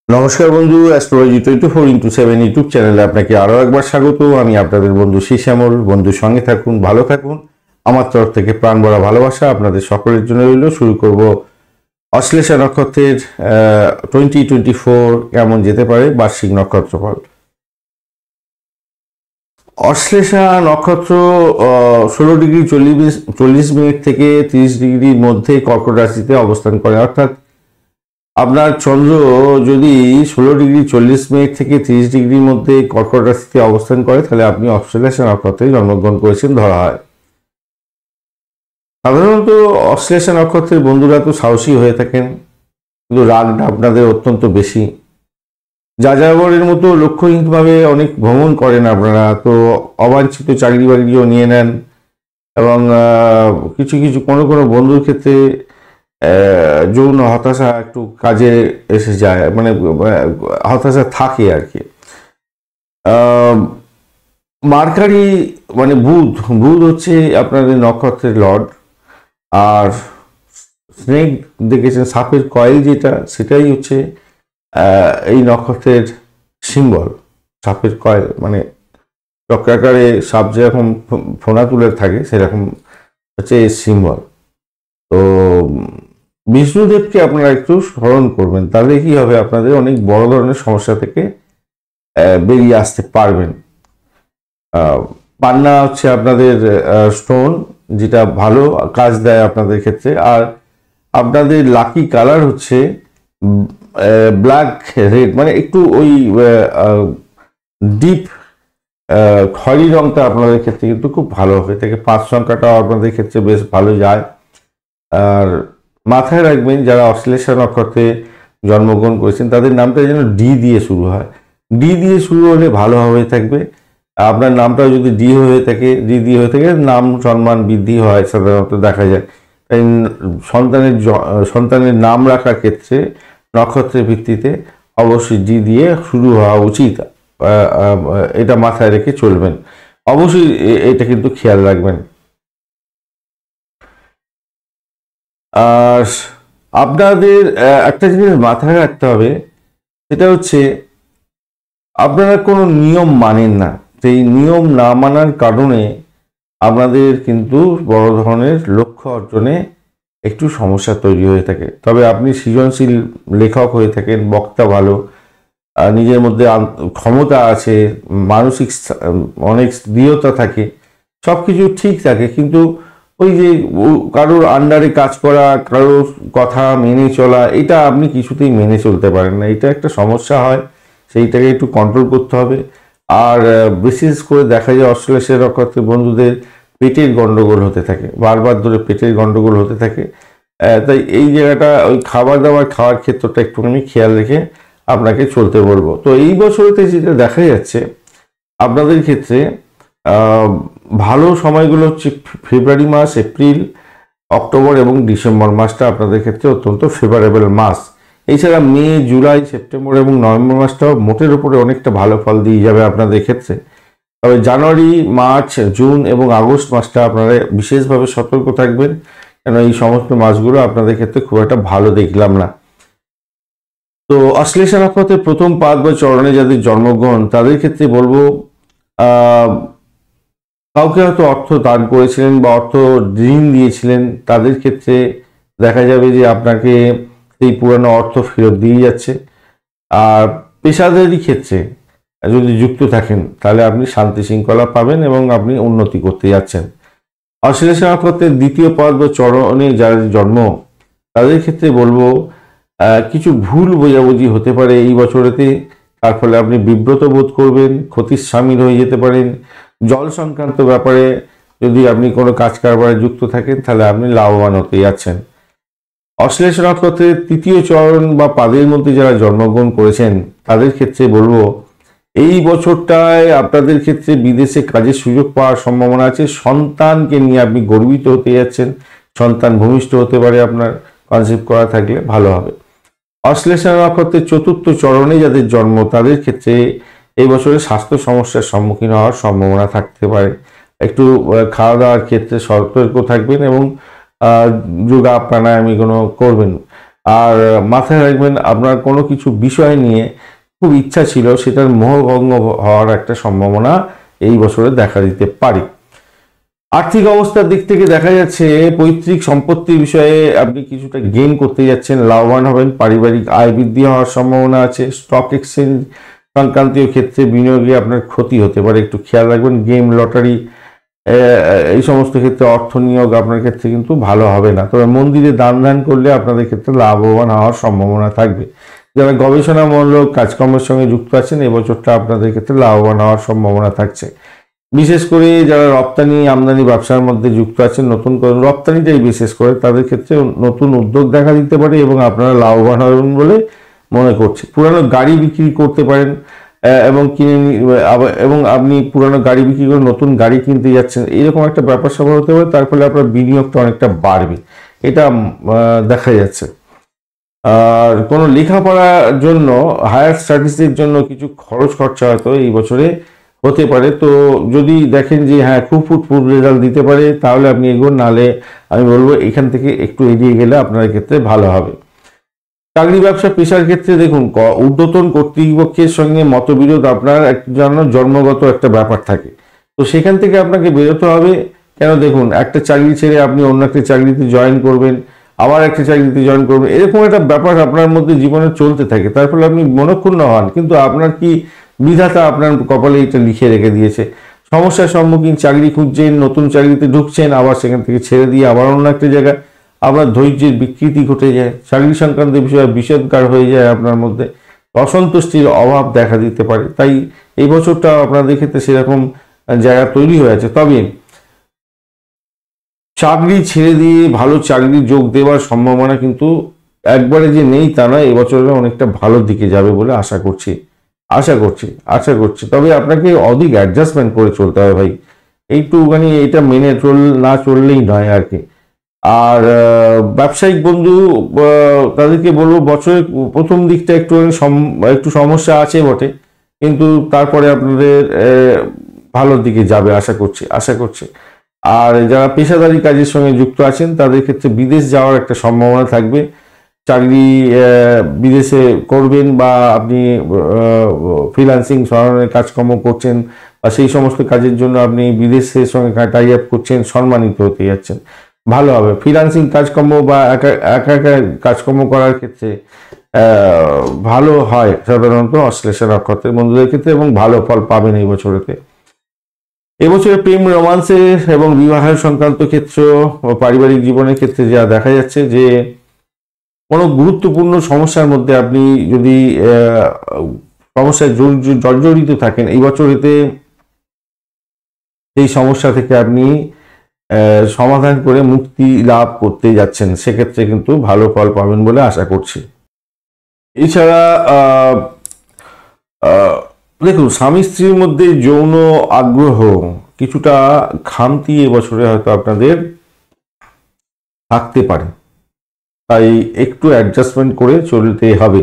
নমস্কার বন্ধু, astrology 24x7 YouTube চ্যানেলে আপনাকে আরও একবার স্বাগত। আমি আপনাদের বন্ধু শ্যামল। বন্ধুর সঙ্গে থাকুন, ভালো থাকুন। আমার তরফ থেকে প্রাণ ভরা ভালোবাসা আপনাদের সকলের জন্য রইল। শুরু করব অশ্লেষা নক্ষত্রের 2024 কেমন যেতে পারে বার্ষিক নক্ষত্রফল। অশ্লেষা নক্ষত্র 16°40' থেকে 30°র মধ্যে কর্কট রাশিতে অবস্থান করে, অর্থাৎ আপনার চন্দ্র যদি 16°40' থেকে 30°র মধ্যে কর্কট রাশিতে অবস্থান করে, তাহলে আপনি অশ্লেষা নক্ষত্রে জন্মগ্রহণ করেছেন ধরা হয়। সাধারণত অশ্লেষা নক্ষত্রের বন্ধুরা তো সাহসী হয়ে থাকেন, কিন্তু রাগটা আপনাদের অত্যন্ত বেশি। যাযাবরের মতো লক্ষ্যহীনভাবে অনেক ভ্রমণ করেন আপনারা, তো অবাঞ্ছিত চাকরি বাকরিও নিয়ে নেন, এবং কিছু কিছু কোনো কোনো বন্ধুর ক্ষেত্রে যৌন হতাশা একটু কাজে এসে যায়, মানে হতাশা থাকে আর কি। মার্কারি মানে বুধ বুধ হচ্ছে আপনাদের নক্ষত্রের লর্ড। আর স্নেক দেখেছেন, সাপের কয়েল যেটা, সেটাই হচ্ছে এই নক্ষত্রের সিম্বল। সাপের কয়েল মানে চক্রাকারে সাপ যেরকম ফোনা তুলে থাকে, সেরকম হচ্ছে এই সিম্বল। তো বিষ্ণুদেবকে আপনারা একটু স্মরণ করবেন, তাহলে কি হবে, আপনাদের অনেক বড় ধরনের সমস্যা থেকে বেরিয়ে আসতে পারবেন। পান্না হচ্ছে আপনাদের স্টোন, যেটা ভালো কাজ দেয় আপনাদের ক্ষেত্রে। আর আপনাদের লাকি কালার হচ্ছে ব্ল্যাক রেড, মানে একটু ওই ডিপ খয়েরি রংটা আপনাদের ক্ষেত্রে কিন্তু খুব ভালো হবে থেকে। 5 সংখ্যাটাও আপনাদের ক্ষেত্রে বেশ ভালো যায়। আর মাথায় রাখবেন, যারা অশ্লেষা নক্ষত্রে জন্মগ্রহণ করেছেন তাদের নামটা যেন ডি দিয়ে শুরু হয়। ডি দিয়ে শুরু হলে ভালো হয়ে থাকবে। আপনার নামটা যদি ডি দিয়ে হয়ে থাকে, নাম সম্মান বৃদ্ধি হয় সাধারণত দেখা যায়। তাই সন্তানের নাম রাখার ক্ষেত্রে নক্ষত্রের ভিত্তিতে অবশ্যই ডি দিয়ে শুরু হওয়া উচিত। এটা মাথায় রেখে চলবেন, অবশ্যই এটা কিন্তু খেয়াল রাখবেন। আর আপনাদের একটা জিনিস মাথায় রাখতে হবে, সেটা হচ্ছে আপনারা কোনো নিয়ম মানেন না। সেই নিয়ম না মানার কারণে আপনাদের কিন্তু বড় ধরনের লক্ষ্য অর্জনে একটু সমস্যা তৈরি হয়ে থাকে। তবে আপনি সৃজনশীল লেখক হয়ে থাকেন, বক্তা ভালো, নিজের মধ্যে ক্ষমতা আছে, মানসিক অনেক দৃঢ়তা থাকে, সব কিছু ঠিক থাকে, কিন্তু ওই যে কারোর আন্ডারে কাজ করা, কারোর কথা মেনে চলা, এটা আপনি কিছুতেই মেনে চলতে পারেন না। এটা একটা সমস্যা হয়, সেইটাকে একটু কন্ট্রোল করতে হবে। আর বিশেষ করে দেখা যায় অশ্লেষা নক্ষত্রের বন্ধুদের পেটের গন্ডগোল হতে থাকে, বারবার ধরে পেটের গন্ডগোল হতে থাকে। তাই এই জায়গাটা, ওই খাওয়ার খাওয়ার ক্ষেত্রটা একটুখানি খেয়াল রেখে আপনাকে চলতে বলবো। তো এই বছরতে যেটা দেখা যাচ্ছে আপনাদের ক্ষেত্রে ভালো সময়গুলো হচ্ছে ফেব্রুয়ারি মাস, এপ্রিল, অক্টোবর এবং ডিসেম্বর মাসটা আপনাদের ক্ষেত্রে অত্যন্ত ফেভারেবল মাস। এছাড়া মে, জুলাই, সেপ্টেম্বর এবং নভেম্বর মাসটাও মোটের উপরে অনেকটা ভালো ফল দিয়ে যাবে আপনাদের ক্ষেত্রে। তবে জানুয়ারি, মার্চ, জুন এবং আগস্ট মাসটা আপনারা বিশেষভাবে সতর্ক থাকবেন, কেন এই সমস্ত মাসগুলো আপনাদের ক্ষেত্রে খুব একটা ভালো দেখলাম না। তো অশ্লেষা নক্ষত্রের প্রথম পাদ বা চরণে যাদের জন্মগ্রহণ, তাদের ক্ষেত্রে বলবো কাউকে হয়তো অর্থ দান করেছিলেন বা অর্থ ঋণ দিয়েছিলেন, তাদের ক্ষেত্রে দেখা যাবে যে আপনাকে সেই পুরানো অর্থ ফেরত দিয়ে যাচ্ছে। আর পেশাদারি ক্ষেত্রে যদি যুক্ত থাকেন, তাহলে আপনি শান্তি শৃঙ্খলা পাবেন এবং আপনি উন্নতি করতে যাচ্ছেন। অশ্লেষা নক্ষত্রের দ্বিতীয় পদ বা চরণে যারা জন্ম, তাদের ক্ষেত্রে বলবো কিছু ভুল বোঝাবুঝি হতে পারে এই বছরেতে, তার ফলে আপনি বিব্রত বোধ করবেন, ক্ষতির সামিল হয়ে যেতে পারেন। জল সংক্রান্ত ব্যাপারে যদি আপনি কোনো কাজ কারবারে যুক্ত থাকেন, তাহলে আপনি লাভবান হতে যাচ্ছেন। অশ্লেষা নক্ষত্রের তৃতীয় চরণ বা পাদের মধ্যে যারা জন্মগ্রহণ করেছেন, তাদের ক্ষেত্রে বলবো এই বছরটায় আপনাদের ক্ষেত্রে বিদেশে কাজের সুযোগ পাওয়ার সম্ভাবনা আছে। সন্তানকে নিয়ে আপনি গর্বিত হতে যাচ্ছেন, সন্তান ভূমিষ্ঠ হতে পারে, আপনার কনসেপ্ট করা থাকলে ভালো হবে। অশ্লেষা নক্ষত্রের চতুর্থ চরণে যাদের জন্ম, তাদের ক্ষেত্রে এই বছরে স্বাস্থ্য সমস্যার সম্মুখীন হওয়ার সম্ভাবনা থাকতে পারে। একটু খাওয়া দাওয়ার ক্ষেত্রে সতর্ক থাকবেন এবং যোগা প্রাণায়াম এগুলো করবেন। আর মাথায় রাখবেন, আপনার কোনো কিছু বিষয় নিয়ে খুব ইচ্ছা ছিল, সেটার মোহভঙ্গ হওয়ার একটা সম্ভাবনা এই বছরে দেখা দিতে পারে। আর্থিক অবস্থার দিক থেকে দেখা যাচ্ছে পৈতৃক সম্পত্তির বিষয়ে আপনি কিছুটা গেইন করতে যাচ্ছেন, লাভবান হবেন, পারিবারিক আয় বৃদ্ধি হওয়ার সম্ভাবনা আছে। স্টক এক্সচেঞ্জ সংক্রান্তীয় ক্ষেত্রে বিনিয়োগে আপনার ক্ষতি হতে পারে, একটু খেয়াল রাখবেন। গেম, লটারি, এই সমস্ত ক্ষেত্রে অর্থ নিয়োগ আপনার ক্ষেত্রে কিন্তু ভালো হবে না। তবে মন্দিরে দান করলে আপনাদের ক্ষেত্রে লাভবান হওয়ার সম্ভাবনা থাকবে। যারা গবেষণামূলক কাজকর্মের সঙ্গে যুক্ত আছেন, এবছরটা আপনাদের ক্ষেত্রে লাভবান হওয়ার সম্ভাবনা থাকছে। বিশেষ করে যারা রপ্তানি আমদানি ব্যবসার মধ্যে যুক্ত আছেন, নতুন রপ্তানিটাই বিশেষ করে, তাদের ক্ষেত্রে নতুন উদ্যোগ দেখা দিতে পারে এবং আপনারা লাভবান হবেন বলে মনে করছি। পুরানো গাড়ি বিক্রি করতে পারেন এবং এবং আপনি পুরানো গাড়ি বিক্রি করে নতুন গাড়ি কিনতে যাচ্ছেন, এরকম একটা ব্যাপার স্যাপার হতে পারে। তার ফলে আপনার বিনিয়োগটা অনেকটা বাড়বে, এটা দেখা যাচ্ছে। আর কোনো লেখাপড়ার জন্য, হায়ার স্টাডিজের জন্য কিছু খরচা হয়তো এই বছরে হতে পারে। তো যদি দেখেন যে হ্যাঁ খুব ফুটফুট রেজাল্ট দিতে পারে, তাহলে আপনি এগোন, নাহলে আমি বলবো এখান থেকে একটু এগিয়ে গেলে আপনার ক্ষেত্রে ভালো হবে। চাকরি ব্যবসা পেশার ক্ষেত্রে দেখুন, ঊর্ধ্বতন কর্তৃপক্ষের সঙ্গে মতবিরোধ আপনার জন্য জন্মগত একটা ব্যাপার থাকে, তো সেখান থেকে আপনাকে বেরোতে হবে। কেন দেখুন, একটা চাকরি ছেড়ে আপনি অন্য একটা চাকরিতে জয়েন করবেন, আবার একটা চাকরিতে জয়েন করবেন, এরকম একটা ব্যাপার আপনার মধ্যে জীবনে চলতে থাকে। তার ফলে আপনি মনক্ষুণ্ণ হন, কিন্তু আপনার কি বিধাতা আপনার কপালে এটা লিখে রেখে দিয়েছে। সমস্যার সম্মুখীন, চাকরি খুঁজছেন, নতুন চাকরিতে ঢুকছেন, আবার সেখান থেকে ছেড়ে দিয়ে আবার অন্য একটা জায়গায়, আপনার ধৈর্যের বিকৃতি ঘটে যায়, চাকরি সংক্রান্ত বিষয়ে বিষদগার হয়ে যায়, আপনার মধ্যে অসন্তুষ্টির অভাব দেখা দিতে পারে। তাই এই বছরটা আপনাদের ক্ষেত্রে সেরকম জায়গা তৈরি হয়ে আছে। তবে চাকরি ছেড়ে দিয়ে ভালো চাকরি যোগ দেওয়ার সম্ভাবনা কিন্তু একবারে যে নেই তা নয়, এবছরে অনেকটা ভালো দিকে যাবে বলে আশা করছি। তবে আপনাকে অধিক অ্যাডজাস্টমেন্ট করে চলতে হবে ভাই, এইটুখানি এটা মেনে না চললেই নয় আর কি। আর ব্যবসায়িক বন্ধু, তাদেরকে বলবো বছরের প্রথম দিকটা একটু সমস্যা আছে বটে, কিন্তু তারপরে আপনাদের ভালোর দিকে যাবে আশা করছি। আর যারা পেশাদারি কাজের সঙ্গে যুক্ত আছেন, তাদের ক্ষেত্রে বিদেশ যাওয়ার একটা সম্ভাবনা থাকবে। চাকরি বিদেশে করবেন, বা আপনি ফ্রিল্যান্সিং ধরনের কাজকর্ম করছেন, বা সেই সমস্ত কাজের জন্য আপনি বিদেশের সঙ্গে টাই আপ করছেন, সম্মানিত হতে যাচ্ছেন, ভালো হবে। ফ্রিল্যান্সিং কাজকর্ম বা একা কাজকর্ম করার ক্ষেত্রে ভালো হয় সাধারণত অশ্লেষা নক্ষত্রের বন্ধুদের ক্ষেত্রে, এবং ভালো ফল পাবেন এই বছরেতে। এবছরে প্রেম, রোমান্সের এবং বিবাহের সংক্রান্ত ক্ষেত্র ও পারিবারিক জীবনের ক্ষেত্রে যা দেখা যাচ্ছে যে কোনো গুরুত্বপূর্ণ সমস্যার মধ্যে আপনি যদি সমস্যায় জর্জরিত থাকেন, এই বছরেতে সেই সমস্যা থেকে আপনি সমাধান করে মুক্তি লাভ করতে যাচ্ছেন, সেক্ষেত্রে কিন্তু ভালো ফল পাবেন বলে আশা করছি। এছাড়া দেখুন, স্বামী স্ত্রীর মধ্যে যৌন আগ্রহ কিছুটা খামতি এবছরে হয়তো আপনাদের থাকতে পারে, তাই একটু অ্যাডজাস্টমেন্ট করে চলতে হবে।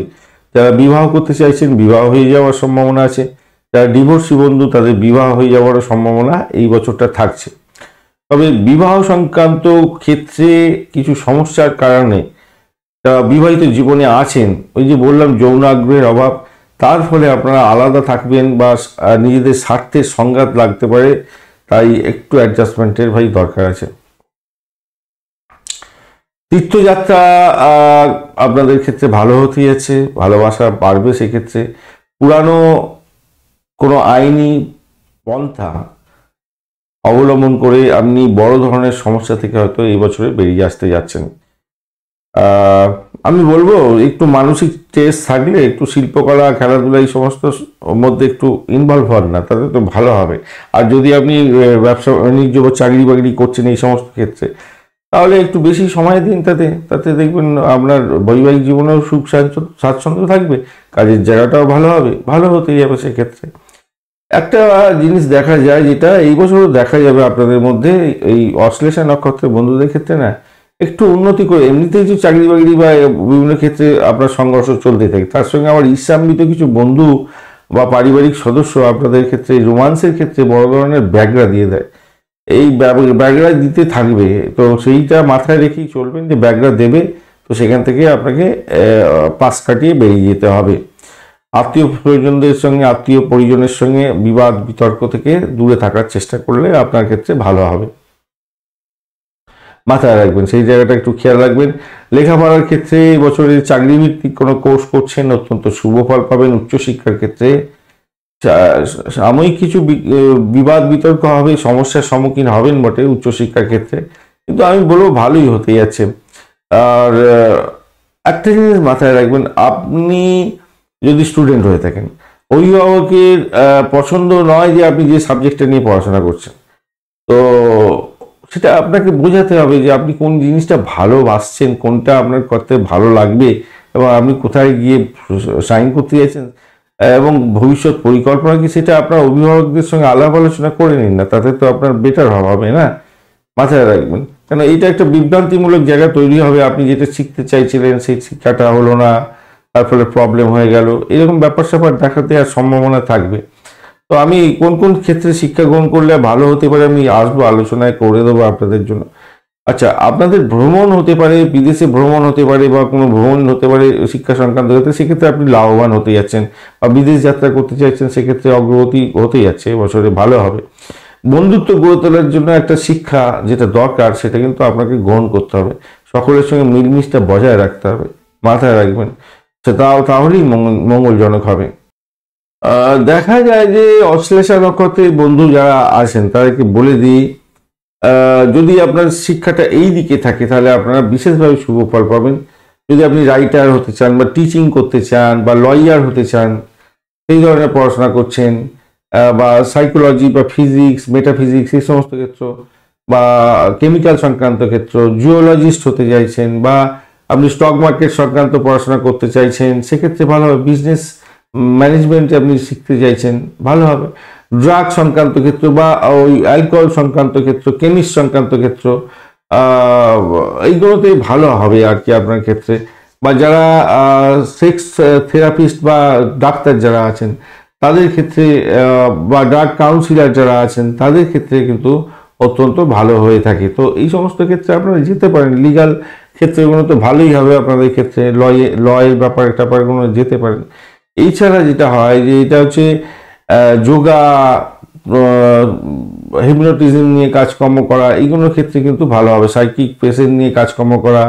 যারা বিবাহ করতে চাইছেন, বিবাহ হয়ে যাওয়ার সম্ভাবনা আছে। যারা ডিভোর্সি বন্ধু, তাদের বিবাহ হয়ে যাওয়ার সম্ভাবনা এই বছরটা থাকছে। তবে বিবাহ সংক্রান্ত ক্ষেত্রে কিছু সমস্যার কারণে যারা বিবাহিত জীবনে আছেন, ওই যে বললাম যৌন আগ্রহের অভাব, তার ফলে আপনারা আলাদা থাকবেন বা নিজেদের স্বার্থের সংঘাত লাগতে পারে, তাই একটু অ্যাডজাস্টমেন্টের ভাই দরকার আছে। তীর্থযাত্রা আপনাদের ক্ষেত্রে ভালো হতে যাচ্ছে, ভালোবাসা বাড়বে। সেক্ষেত্রে পুরানো কোনো আইনি পন্থা অবলম্বন করে আপনি বড় ধরনের সমস্যা থেকে হয়তো এই বছরে বেরিয়ে আসতে যাচ্ছেন। আমি বলবো একটু মানসিক স্ট্রেস থাকলে একটু শিল্পকলা, খেলাধুলা এই সমস্ত মধ্যে একটু ইনভলভ হন না, তাতে তো ভালো হবে। আর যদি আপনি ব্যবসা বাণিজ্য বা চাকরি বাকরি করছেন এই সমস্ত ক্ষেত্রে, তাহলে একটু বেশি সময় দিন তাতে দেখবেন আপনার বৈবাহিক জীবনেও সুখ স্বাচ্ছন্দ্য থাকবে, কাজের জায়গাটাও ভালো হতে যাবে। সেক্ষেত্রে একটা জিনিস দেখা যায়, যেটা এই বছরও দেখা যাবে আপনাদের মধ্যে, এই অশ্লেষা নক্ষত্রের বন্ধুদের ক্ষেত্রে না, একটু উন্নতি করে এমনিতেই যে চাকরি বাকরি বা বিভিন্ন ক্ষেত্রে আপনার সংঘর্ষ চলতে থাকে, তার সঙ্গে আবার ঈর্ষান্বিত কিছু বন্ধু বা পারিবারিক সদস্য আপনাদের ক্ষেত্রে রোমান্সের ক্ষেত্রে বড় ধরনের ব্যাগরা দিয়ে দেয়। এই ব্যাগরা দিতে থাকবে, তো সেইটা মাথায় রেখেই চলবেন যে ব্যাগরা দেবে, তো তো সেখান থেকে আপনাকে পাশ কাটিয়ে বেরিয়ে যেতে হবে। আত্মীয় পরিজনদের সঙ্গে, আত্মীয় পরিজনের সঙ্গে বিবাদ বিতর্ক থেকে দূরে থাকার চেষ্টা করলে আপনার ক্ষেত্রে ভালো হবে, মাথায় রাখবেন, সেই জায়গাটা একটু খেয়াল রাখবেন। লেখাপড়ার ক্ষেত্রে এই বছরের চাকরি ভিত্তিক কোনো কোর্স করছেন, অত্যন্ত শুভ ফল পাবেন। উচ্চশিক্ষার ক্ষেত্রে সাময়িক কিছু বিবাদ বিতর্ক হবে, সমস্যার সম্মুখীন হবেন বটে উচ্চশিক্ষার ক্ষেত্রে, কিন্তু আমি বলবো ভালোই হতে যাচ্ছে। আর একটা জিনিস মাথায় রাখবেন, আপনি যদি স্টুডেন্ট হয়ে থাকেন, অভিভাবকের পছন্দ নয় যে আপনি যে সাবজেক্টটা নিয়ে পড়াশোনা করছেন, তো সেটা আপনাকে বোঝাতে হবে যে আপনি কোন জিনিসটা ভালোবাসছেন, কোনটা আপনার করতে ভালো লাগবে এবং আপনি কোথায় গিয়ে সাইন করতে যাচ্ছেন এবং ভবিষ্যৎ পরিকল্পনা কি, সেটা আপনার অভিভাবকদের সঙ্গে আলাপ আলোচনা করে নিন না, তাতে তো আপনার বেটার হবে না, মাথায় রাখবেন। কেন এটা একটা বিভ্রান্তিমূলক জায়গা তৈরি হবে, আপনি যেটা শিখতে চাইছিলেন সেই শিক্ষাটা হলো না, তার ফলে প্রবলেম হয়ে গেল, এরকম ব্যাপার স্যাপার দেখাতে আর সম্ভাবনা থাকবে। তো আমি কোন কোন ক্ষেত্রে শিক্ষা গ্রহণ করলে ভালো হতে পারে আমি আসবো, আলোচনায় করে দেবো আপনাদের জন্য। আচ্ছা, আপনাদের ভ্রমণ হতে পারে, বিদেশে ভ্রমণ হতে পারে বা কোনো ভ্রমণ হতে পারে শিক্ষা সংক্রান্ত ক্ষেত্রে, সেক্ষেত্রে আপনি লাভবান হতে যাচ্ছেন, বা বিদেশ যাত্রা করতে চাইছেন, সেক্ষেত্রে অগ্রগতি হতে যাচ্ছে, বছরে ভালো হবে। বন্ধুত্ব গড়ে তোলার জন্য একটা শিক্ষা যেটা দরকার, সেটা কিন্তু আপনাকে গ্রহণ করতে হবে, সকলের সঙ্গে মিলমিশটা বজায় রাখতে হবে, মাথায় রাখবেন, তাহলেই মঙ্গলজনক হবে। দেখা যায় যে অশ্লেষা নক্ষত্রের বন্ধু যারা আছেন তাদেরকে বলে দিই, যদি আপনার শিক্ষাটা এই দিকে থাকে তাহলে আপনারা বিশেষভাবে শুভ ফল পাবেন। যদি আপনি রাইটার হতে চান বা টিচিং করতে চান বা লয়ার হতে চান, এই ধরনের পড়াশোনা করছেন, বা সাইকোলজি বা ফিজিক্স, মেটাফিজিক্স এই সমস্ত ক্ষেত্র, বা কেমিক্যাল সংক্রান্ত ক্ষেত্র, জিওলজিস্ট হতে চাইছেন, বা আপনি স্টক মার্কেট সংক্রান্ত পড়াশোনা করতে চাইছেন, সেক্ষেত্রে ভালো হবে। বিজনেস ম্যানেজমেন্টে আপনি শিখতে চাইছেন, ভালো হবে। ড্রাগ সংক্রান্ত ক্ষেত্র বা ওই অ্যালকোহল সংক্রান্ত ক্ষেত্র, কেমিস্ট সংক্রান্ত ক্ষেত্র, এইগুলোতে ভালো হবে আর কি আপনার ক্ষেত্রে। বা যারা সেক্স থেরাপিস্ট বা ডাক্তার যারা আছেন তাদের ক্ষেত্রে, বা ড্রাগ কাউন্সিলার যারা আছেন তাদের ক্ষেত্রে কিন্তু অত্যন্ত ভালো হয়ে থাকে। তো এই সমস্ত ক্ষেত্রে আপনারা যেতে পারেন, লিগাল ক্ষেত্রগুলো তো ভালোই হবে আপনাদের ক্ষেত্রে, লয়ের ব্যাপারগুলো যেতে পারেন। এছাড়া যেটা হয় যে এটা হচ্ছে যোগা, হিপনোটিজম নিয়ে কাজকর্ম করা, এইগুলোর ক্ষেত্রে কিন্তু ভালো হবে। সাইকিক পেশেন্ট নিয়ে কাজকর্ম করা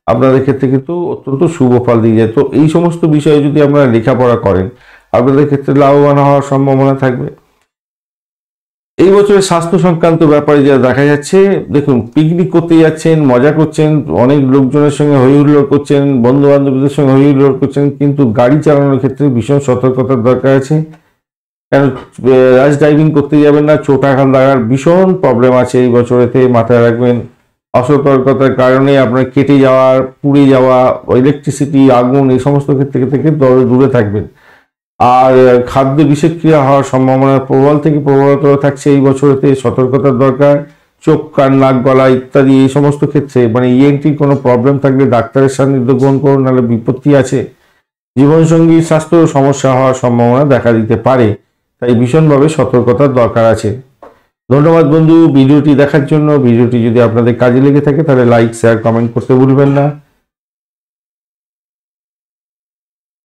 আপনাদের ক্ষেত্রে কিন্তু অত্যন্ত শুভ ফল দিয়ে যায়। তো এই সমস্ত বিষয়ে যদি আপনারা লেখাপড়া করেন, আপনাদের ক্ষেত্রে লাভবান হওয়ার সম্ভাবনা থাকবে। এই বছরের স্বাস্থ্য সংক্রান্ত ব্যাপারে যা দেখা যাচ্ছে, দেখুন, পিকনিক করতে যাচ্ছেন, মজা করছেন, অনেক লোকজনের সঙ্গে হই হুল্লোড় করছেন, বন্ধু বান্ধবদের সঙ্গে হই হুল্লোড় করছেন, কিন্তু গাড়ি চালানোর ক্ষেত্রে ভীষণ সতর্কতার দরকার আছে। কেন র্যাশ ড্রাইভিং করতে যাবেন না, চোট আঘাত লাগার ভীষণ প্রবলেম আছে এই বছরেতে, মাথায় রাখবেন। অসতর্কতার কারণে আপনার কেটে যাওয়া, পুড়ে যাওয়া, ইলেকট্রিসিটি, আগুন, এই সমস্ত ক্ষেত্র থেকে দূরে থাকবেন। আর খাদ্য বিষক্রিয়া হওয়ার সম্ভাবনা প্রবল থেকে প্রবলতর থাকছে এই বছরেতে, সতর্কতার দরকার। চোখ, কান, নাক, গলা ইত্যাদি এই সমস্ত ক্ষেত্রে মানে ইএনটির কোনো প্রবলেম থাকলে ডাক্তারের সান্নিধ্য গ্রহণ করুন, নাহলে বিপত্তি আছে। জীবনসঙ্গীর স্বাস্থ্য সমস্যা হওয়ার সম্ভাবনা দেখা দিতে পারে, তাই ভীষণভাবে সতর্কতার দরকার আছে। ধন্যবাদ বন্ধু ভিডিওটি দেখার জন্য। ভিডিওটি যদি আপনাদের কাজে লেগে থাকে তাহলে লাইক, শেয়ার, কমেন্ট করতে ভুলবেন না।